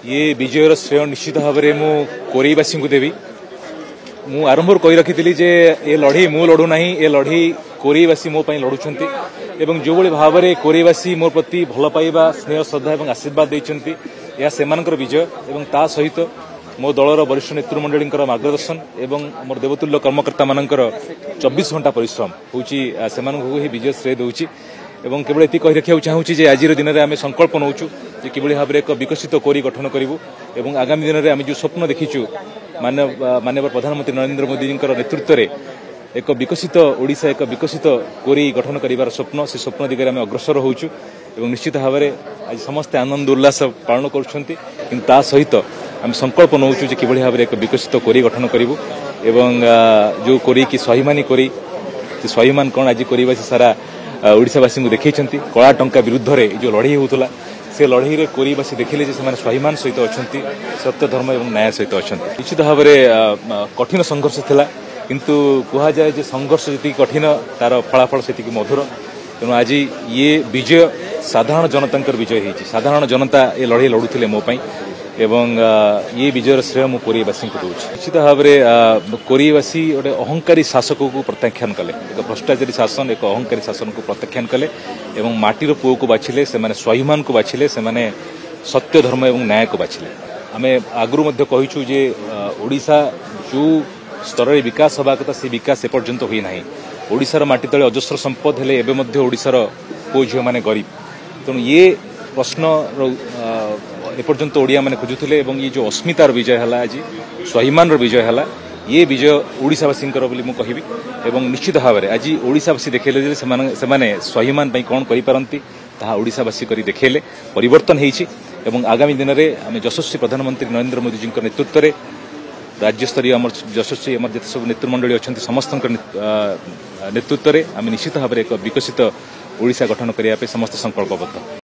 ये विजयर श्रेय निश्चित भाव में मु कोरेवासी को देवी। मु आरंभ कही रखी जे ये लड़ी मु लड़ू ना, ये लड़ी कोरेवासी मो लड़ुंट एवं जो भाई भाव में कोरेवासी मोर प्रति भल पाइबा स्नेह श्रद्धा और आशीर्वाद देते यह सेमानकर विजय एवं ता सहित मो दलर वरिष्ठ नेतृमंडली मार्गदर्शन एवं मोर देवतुल्य कर्मकर्ता मानकर 24 घंटा परिश्रम हूँ विजय श्रेय दूची। एवं केवल ये कही रखा चाहूँगी आज दिन में आम संकल्प नौचु कि भाव में एक विकसित कोरी गठन करूँ और आगामी दिन में आम जो स्वप्न देखीचु माननीय प्रधानमंत्री नरेंद्र मोदी नेतृत्व में एक विकसित ओडिशा एक विकसित कोरी गठन कर स्वप्न से स्वप्न दिगरे आम अग्रसर होचु एवं निश्चित भाव में आज समस्ते आनंद उल्लास पालन कर सहित आम संकल्प नौचु कि भाव में एक विकसित कोरी गठन करूँ एवं जो कोरी की स्वाभिमानी कोरी स्वाभिमान कौन आज कोरीवासी सारा ओडिशावासी को देखते कला टंका विरुद्ध में जो लड़ाई होता से लड़ाई में कोरीवासी देखिले जे से स्वाभिमान सहित अच्छा सत्य धर्म और न्याय सहित अच्छा निश्चित भाव में कठिन संघर्ष था किंतु कहुए जे संघर्ष जी कठिन तार फलाफल से मधुर तेणु आज ये विजय साधारण जनता विजय होती साधारण जनता ये लड़ाई लड़ुले मोपाई एवं ये विजयर श्रेय मु कोरीवासी को दूसरी निश्चित भाव में कोरीवासी गोटे अहंकारी शासक को प्रत्याख्यान कले एक भ्रष्टाचारी शासन एक अहंकारी शासन को प्रत्याख्यान कले एवं माटीर पुओ को बाछिले से स्वाभिमान को बाछिले से सत्य धर्म और न्याय को बाछिले आम आगु कहीचु जे ओडिशा जो स्तर में विकास हवा कथा से विकास एपर्यंत हुई ना ओडिशार माटी तले अजस्र संपद हेले एबे मध्य ओडिशार पुओ झील माने गरीब तेणु ये प्रश्न एपर्यंत ओडिया माने खोजुथिले एवं ये जो अस्मितार विजय है आज स्वाभिमान विजय है ये विजय ओडिशावासी बोली कहबी एवं निश्चित भाव में आज ओडिशावासी देखले स्वाभिमान कौन करिपारंती ताहा ओडिशावासी करी देखले परिवर्तन होईछि एवं आगामी दिन में आम यशस्वी प्रधानमंत्री नरेंद्र मोदी जी नेतृत्व में राज्यस्तरीय आम यशस्वी आम जिते सब नेतृमंडली अच्छा समस्त नेतृत्व में आम निश्चित भाव में एक विकसित ओडिशा गठन करने समस्त संकल्पबद्ध।